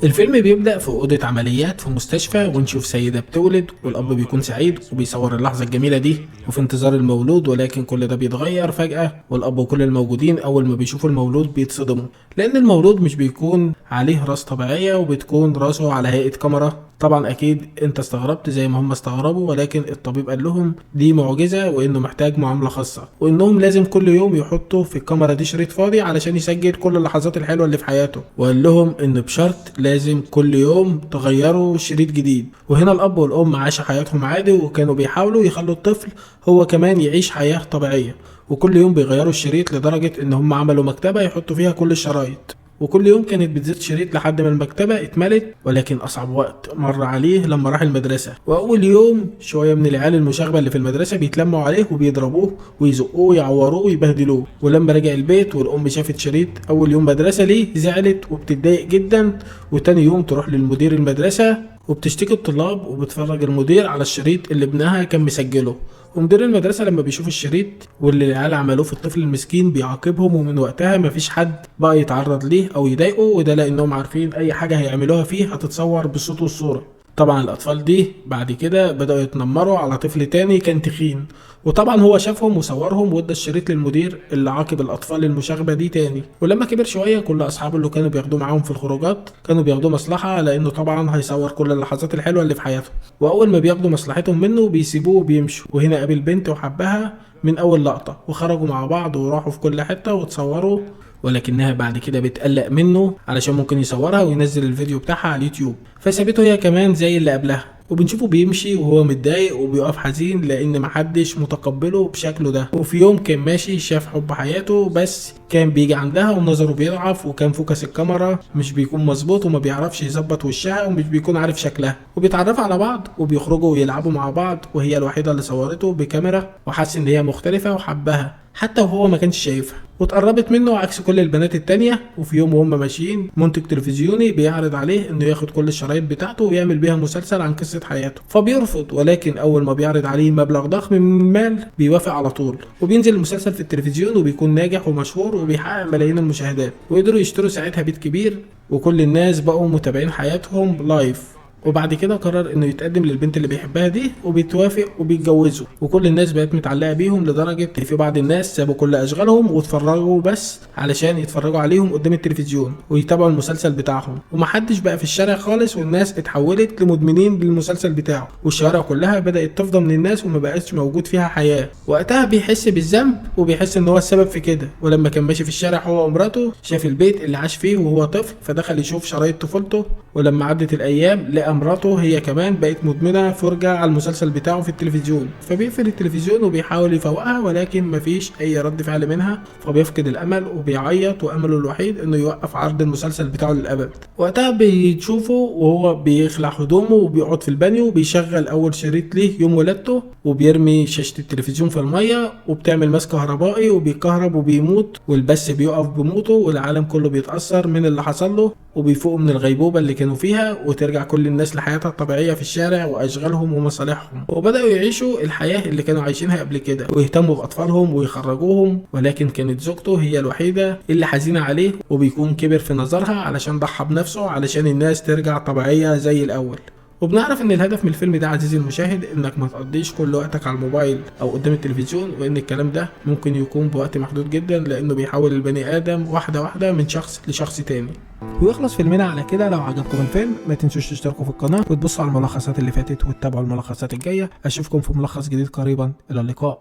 الفيلم بيبدأ في أوضة عمليات في مستشفى، ونشوف سيدة بتولد والأب بيكون سعيد وبيصور اللحظة الجميلة دي وفي انتظار المولود. ولكن كل ده بيتغير فجأة، والأب وكل الموجودين أول ما بيشوفوا المولود بيتصدموا، لأن المولود مش بيكون عليه راس طبيعية وبتكون راسه على هيئة كاميرا. طبعا اكيد انت استغربت زي ما هم استغربوا، ولكن الطبيب قال لهم دي معجزة وانه محتاج معاملة خاصة، وانهم لازم كل يوم يحطوا في الكاميرا دي شريط فاضي علشان يسجل كل اللحظات الحلوة اللي في حياته. وقال لهم ان بشرط لازم كل يوم تغيروا شريط جديد. وهنا الاب والام عاشوا حياتهم عادي، وكانوا بيحاولوا يخلوا الطفل هو كمان يعيش حياة طبيعية، وكل يوم بيغيروا الشريط لدرجة ان هم عملوا مكتبة يحطوا فيها كل الشرايط، وكل يوم كانت بتزيد شريط لحد ما المكتبة اتملت. ولكن أصعب وقت مر عليه لما راح المدرسة، وأول يوم شوية من العيال المشاغبة اللي في المدرسة بيتلموا عليه وبيضربوه ويزقوه ويعوروه ويبهدلوه. ولما رجع البيت والأم شافت شريط أول يوم مدرسة ليه زعلت وبتتضايق جدا، وتاني يوم تروح للمدير المدرسة وبتشتكي الطلاب، وبتفرج المدير على الشريط اللي ابنها كان مسجله. ومدير المدرسة لما بيشوف الشريط واللي العيال عملوه في الطفل المسكين بيعاقبهم، ومن وقتها مفيش حد بقى يتعرض ليه او يضايقه، وده لانهم عارفين اي حاجة هيعملوها فيه هتتصور بالصوت والصورة. طبعا الاطفال دي بعد كده بدأوا يتنمروا على طفل تاني كان تخين، وطبعا هو شافهم وصورهم وادى الشريط للمدير اللي عاقب الاطفال المشاغبه دي تاني. ولما كبر شويه كل اصحابه اللي كانوا بياخدوه معاهم في الخروجات كانوا بياخدوه مصلحه، لانه طبعا هيصور كل اللحظات الحلوه اللي في حياتهم. واول ما بياخدوا مصلحتهم منه بيسيبوه وبيمشوا. وهنا قابل بنت وحبها من اول لقطه، وخرجوا مع بعض وراحوا في كل حته وتصوروا. ولكنها بعد كده بتقلق منه علشان ممكن يصورها وينزل الفيديو بتاعها على اليوتيوب، فسابته هي كمان زي اللي قبلها. وبنشوفه بيمشي وهو متضايق وبيقف حزين لان محدش متقبله بشكله ده. وفي يوم كان ماشي شاف حب حياته، بس كان بيجي عندها ونظره بيضعف، وكان فوكس الكاميرا مش بيكون مظبوط وما بيعرفش يظبط وشها ومش بيكون عارف شكلها. وبيتعرفوا على بعض وبيخرجوا ويلعبوا مع بعض، وهي الوحيدة اللي صورته بكاميرا وحس ان هي مختلفة وحبها حتى وهو ما كانش شايفها، واتقربت منه عكس كل البنات التانية. وفي يوم وهم ماشيين منتج تلفزيوني بيعرض عليه انه ياخد كل الشرايط بتاعته ويعمل بيها مسلسل عن قصة حياته، فبيرفض. ولكن اول ما بيعرض عليه مبلغ ضخم من المال بيوافق على طول، وبينزل المسلسل في التلفزيون وبيكون ناجح ومشهور وبيحقق ملايين المشاهدات. وقدروا يشتروا ساعتها بيت كبير وكل الناس بقوا متابعين حياتهم لايف. وبعد كده قرر انه يتقدم للبنت اللي بيحبها دي وبيتوافق وبيتجوزوا، وكل الناس بقت متعلقه بيهم لدرجه ان في بعض الناس سابوا كل اشغالهم واتفرجوا بس علشان يتفرجوا عليهم قدام التلفزيون ويتابعوا المسلسل بتاعهم. ومحدش بقى في الشارع خالص، والناس اتحولت لمدمنين للمسلسل بتاعه، والشوارع كلها بدات تفضى من الناس وما بقتش موجود فيها حياه. وقتها بيحس بالذنب وبيحس ان هو السبب في كده. ولما كان ماشي في الشارع هو ومراته شاف البيت اللي عاش فيه وهو طفل، فدخل يشوف شرايط طفولته. ولما عدت الايام لقى مراته هي كمان بقت مدمنه فرجه على المسلسل بتاعه في التلفزيون، فبيقفل التلفزيون وبيحاول يفوقها ولكن مفيش اي رد فعل منها، فبيفقد الامل وبيعيط، وامله الوحيد انه يوقف عرض المسلسل بتاعه للابد. وقتها بتشوفه وهو بيخلع هدومه وبيقعد في البانيو وبيشغل اول شريط ليه يوم ولادته، وبيرمي شاشه التلفزيون في الميه وبتعمل ماس كهربائي وبيكهرب وبيموت، والبث بيقف بموته والعالم كله بيتاثر من اللي حصل له، وبيفوقوا من الغيبوبه اللي كانوا فيها وترجع كل الناس لحياتها الطبيعيه في الشارع واشغالهم ومصالحهم، وبداوا يعيشوا الحياه اللي كانوا عايشينها قبل كده ويهتموا باطفالهم ويخرجوهم. ولكن كانت زوجته هي الوحيده اللي حزينه عليه، وبيكون كبر في نظرها علشان ضحى بنفسه علشان الناس ترجع طبيعيه زي الاول. وبنعرف ان الهدف من الفيلم ده عزيزي المشاهد انك ما تقضيش كل وقتك على الموبايل او قدام التلفزيون، وان الكلام ده ممكن يكون بوقت محدود جدا، لانه بيحول البني ادم واحده واحده من شخص لشخص تاني. ويخلص فيلمنا على كده. لو عجبكم الفيلم ما تنسوش تشتركوا في القناه وتبصوا على الملخصات اللي فاتت وتتابعوا الملخصات الجايه. اشوفكم في ملخص جديد قريبا، الى اللقاء.